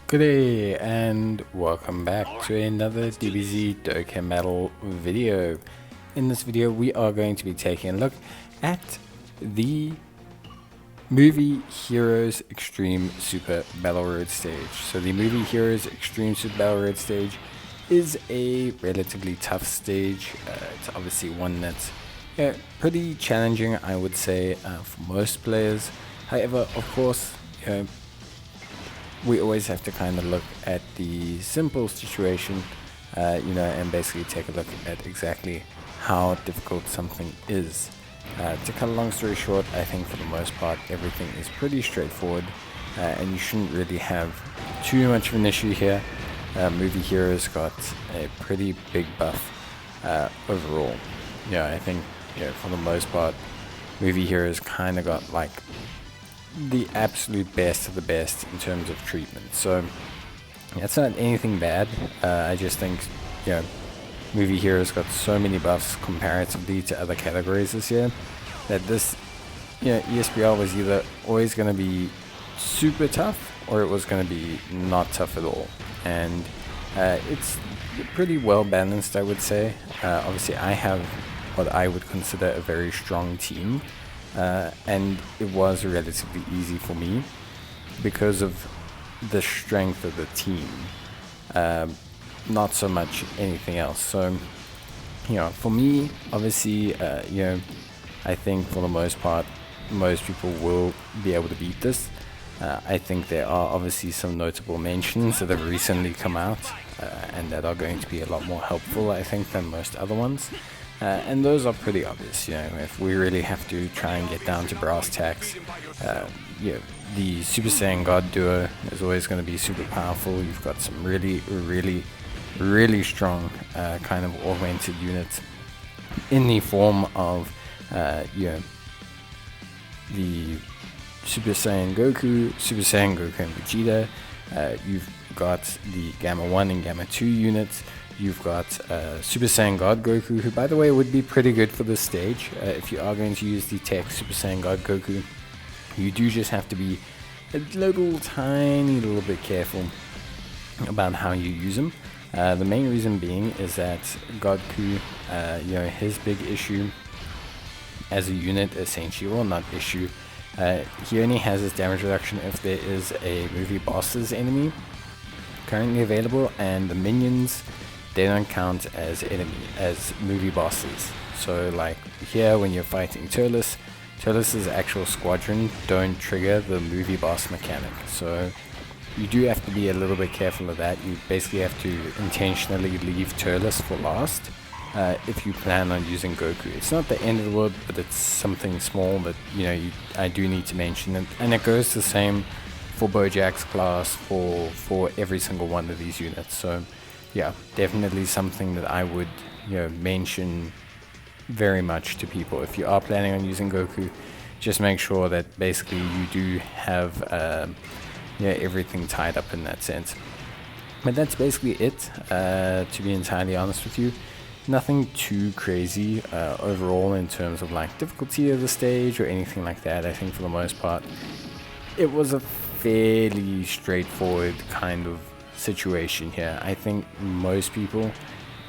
Good day and welcome back to another Dbz Dokkan Battle video. In this video we are going to be taking a look at the Movie Heroes Extreme Super Battle Road stage. So the Movie Heroes Extreme Super Battle Road stage is a relatively tough stage. It's obviously one that's pretty challenging, I would say, for most players. However, of course, we always have to kind of look at the simple situation, and basically take a look at exactly how difficult something is. To cut a long story short, I think for the most part everything is pretty straightforward, and you shouldn't really have too much of an issue here. Movie Heroes got a pretty big buff overall. I think for the most part, Movie Heroes kind of got like the absolute best of the best in terms of treatment. So it's not anything bad. I just think Movie Heroes got so many buffs comparatively to other categories this year that this ESBR was either always going to be super tough or it was going to be not tough at all, and it's pretty well balanced, I would say. Obviously I have what I would consider a very strong team, and it was relatively easy for me because of the strength of the team, not so much anything else. So for me, obviously, I think for the most part most people will be able to beat this. I think there are obviously some notable mentions that have recently come out, and that are going to be a lot more helpful, I think, than most other ones. And those are pretty obvious. If we really have to try and get down to brass tacks, the Super Saiyan God duo is always going to be super powerful. You've got some really strong kind of augmented units in the form of the Super Saiyan Goku, and Vegeta. You've got the Gamma 1 and Gamma 2 units. You've got Super Saiyan God Goku, who, by the way, would be pretty good for this stage. If you are going to use the tech Super Saiyan God Goku, you do just have to be a tiny little bit careful about how you use him. The main reason being is that Goku, his big issue as a unit, essentially, well, not issue, he only has his damage reduction if there is a movie boss's enemy currently available, and the minions, they don't count as movie bosses. So like here, when you're fighting Turles' actual squadron don't trigger the movie boss mechanic. So you do have to be a little bit careful of that. You basically have to intentionally leave Turles for last if you plan on using Goku. It's not the end of the world, but it's something small that I do need to mention, and it goes the same for Bojack's class, for every single one of these units. So yeah, definitely something that I would mention very much to people. If you are planning on using Goku, just make sure that basically you do have everything tied up in that sense. But that's basically it, to be entirely honest with you. Nothing too crazy overall in terms of like difficulty of the stage or anything like that. I think for the most part it was a fairly straightforward kind of situation here. I think most people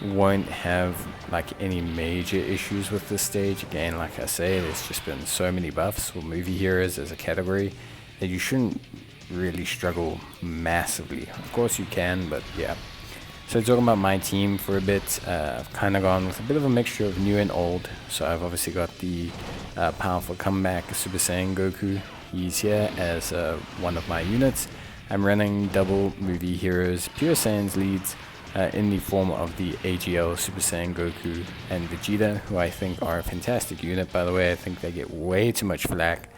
won't have like any major issues with this stage. Again, like I say, there's just been so many buffs for Movie Heroes as a category that you shouldn't really struggle massively. Of course you can, but yeah. So talking about my team for a bit, I've kind of gone with a bit of a mixture of new and old. So I've obviously got the powerful comeback Super Saiyan Goku. He's here as one of my units. I'm running double Movie Heroes Pure Saiyans leads in the form of the AGL Super Saiyan Goku and Vegeta, who I think are a fantastic unit, by the way. I think they get way too much flack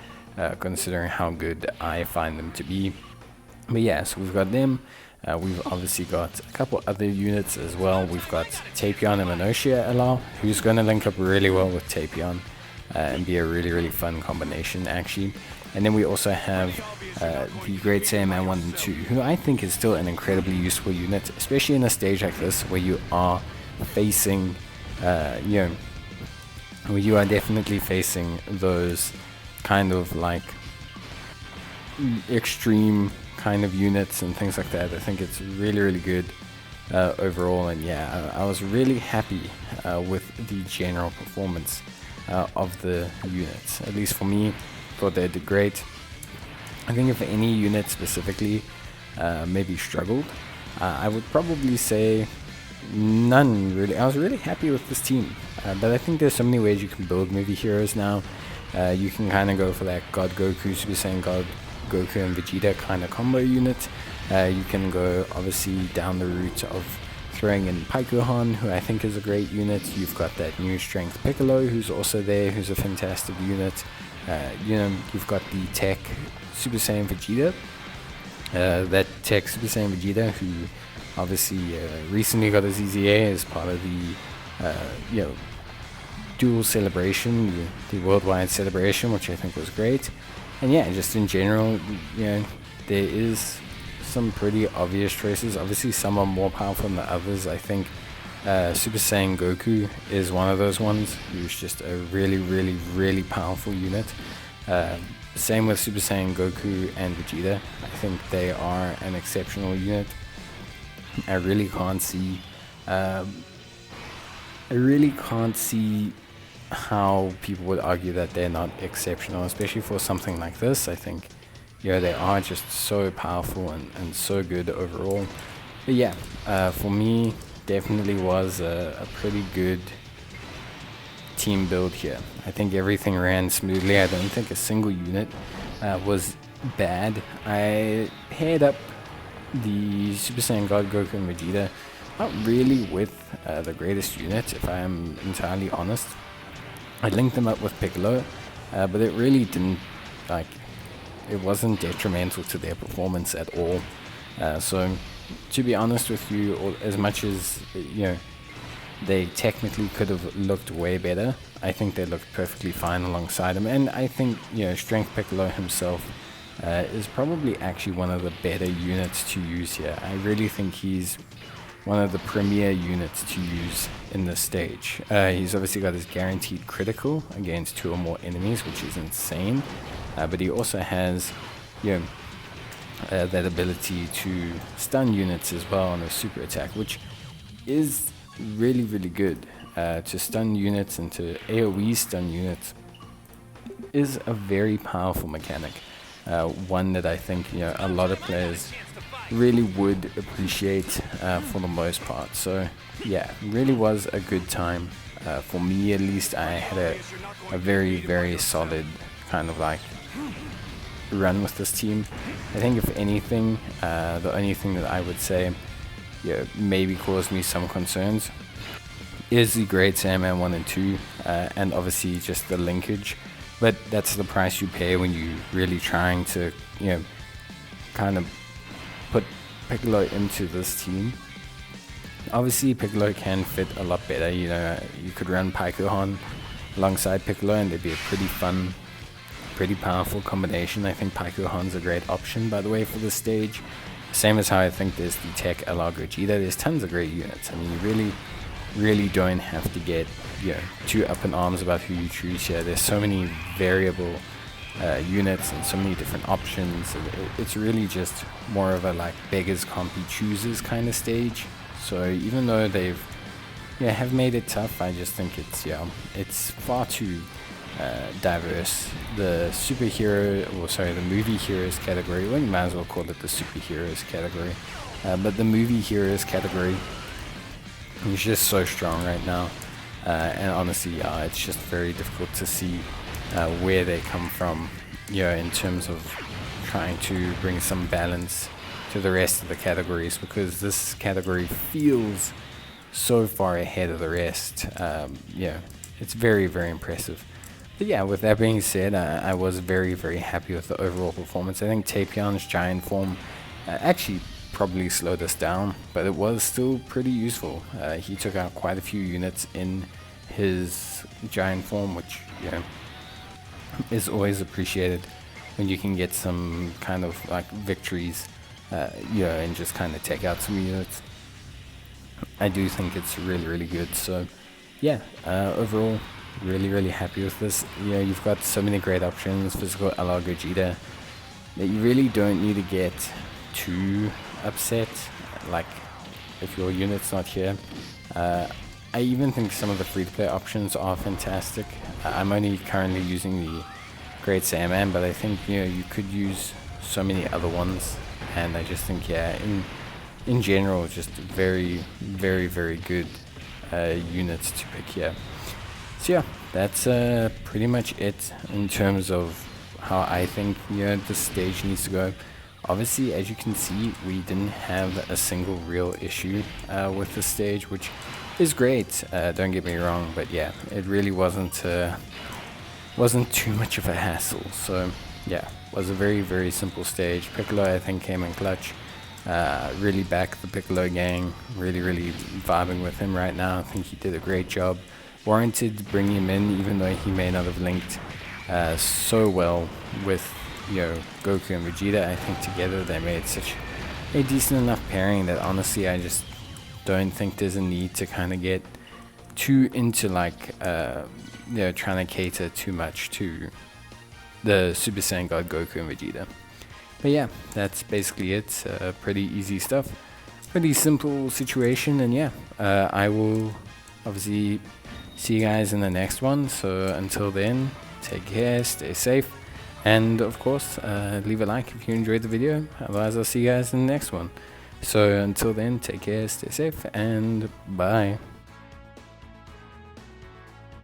considering how good I find them to be. But yeah, so we've got them. We've obviously got a couple other units as well. We've got Tapion and Minoshia Allow, who's going to link up really well with Tapion and be a really fun combination, actually. And then we also have the Great Saiyaman 1 and 2, who I think is still an incredibly useful unit, especially in a stage like this where you are facing, where you are definitely facing those kind of like extreme kind of units and things like that. I think it's really, really good overall. And yeah, I was really happy with the general performance of the units. At least for me, thought they did great. I think if any unit specifically maybe struggled, I would probably say none really. I was really happy with this team, but I think there's so many ways you can build movie heroes now. You can kind of go for that God Goku, Super Saiyan God Goku and Vegeta kind of combo unit. You can go obviously down the route of throwing in Paikuhan, who I think is a great unit. You've got that new Strength Piccolo, who's also there, who's a fantastic unit. You've got the Tech Super Saiyan Vegeta. That Tech Super Saiyan Vegeta, who obviously recently got a ZZA as part of the dual celebration, the worldwide celebration, which I think was great. And yeah, just in general, there is some pretty obvious choices. Obviously, some are more powerful than the others. I think Super Saiyan Goku is one of those ones who's just a really, really, really powerful unit. Same with Super Saiyan Goku and Vegeta. I think they are an exceptional unit. I really can't see how people would argue that they're not exceptional, especially for something like this. I think they are just so powerful and so good overall. But yeah, for me, definitely was a pretty good team build here. I think everything ran smoothly. I don't think a single unit was bad. I paired up the Super Saiyan God Goku and Vegeta not really with the greatest unit, if I am entirely honest. I linked them up with Piccolo, but it really didn't, it wasn't detrimental to their performance at all. So to be honest with you, as much as they technically could have looked way better, I think they looked perfectly fine alongside him. And I think Strength Piccolo himself is probably actually one of the better units to use here. I really think he's one of the premier units to use in this stage. He's obviously got his guaranteed critical against 2 or more enemies, which is insane. But he also has that ability to stun units as well on a super attack, which is really, really good. To stun units and to AoE stun units is a very powerful mechanic. One that I think a lot of players really would appreciate for the most part. So yeah, really was a good time. For me at least, I had a very, very solid kind of run with this team. I think if anything, the only thing that I would say maybe caused me some concerns is the Great Saiyaman 1 and 2, and obviously just the linkage. But that's the price you pay when you're really trying to kind of put Piccolo into this team. Obviously Piccolo can fit a lot better. You could run Paikuhan alongside Piccolo and it'd be a pretty fun, pretty powerful combination. I think Paikuhan's a great option, by the way, for this stage. Same as how I think there's the Tech LR Gogeta. There's tons of great units. I mean, you really don't have to get too up in arms about who you choose here. There's so many variable units and so many different options. It's really just more of a beggars can't be choosers kind of stage. So even though they've have made it tough, I just think it's far too diverse. The the movie heroes category, well, you might as well call it the superheroes category, but the movie heroes category is just so strong right now, and honestly it's just very difficult to see where they come from in terms of trying to bring some balance to the rest of the categories, because this category feels so far ahead of the rest. It's very, very impressive. But yeah, with that being said, I was very, very happy with the overall performance. I think Taepyeon's giant form actually probably slowed us down, but it was still pretty useful. He took out quite a few units in his giant form, which is always appreciated when you can get some kind of victories, and just kind of take out some units. I do think it's really, really good. So yeah, overall, really, really happy with this. You've got so many great options. Physical LR Gogeta that you really don't need to get too upset, like if your unit's not here. I even think some of the free-to-play options are fantastic. I'm only currently using the Great Saiyaman, but I think you could use so many other ones, and I just think in general just very good units to pick here. So yeah, that's pretty much it in terms of how I think this stage needs to go. Obviously, as you can see, we didn't have a single real issue with the stage, which is great, don't get me wrong, but yeah, it really wasn't too much of a hassle. So yeah, was a very simple stage. Piccolo, I think, came in clutch. Really back the Piccolo gang, really vibing with him right now. I think he did a great job. Warranted to bring him in, even though he may not have linked so well with Goku and Vegeta. I think together they made such a decent enough pairing that honestly I just don't think there's a need to kind of get too into like trying to cater too much to the Super Saiyan God Goku and Vegeta. But yeah, that's basically it. Pretty easy stuff, pretty simple situation, and yeah, I will obviously see you guys in the next one. So until then, take care, stay safe, and of course leave a like if you enjoyed the video. Otherwise, I'll see you guys in the next one. So until then, take care, stay safe, and bye.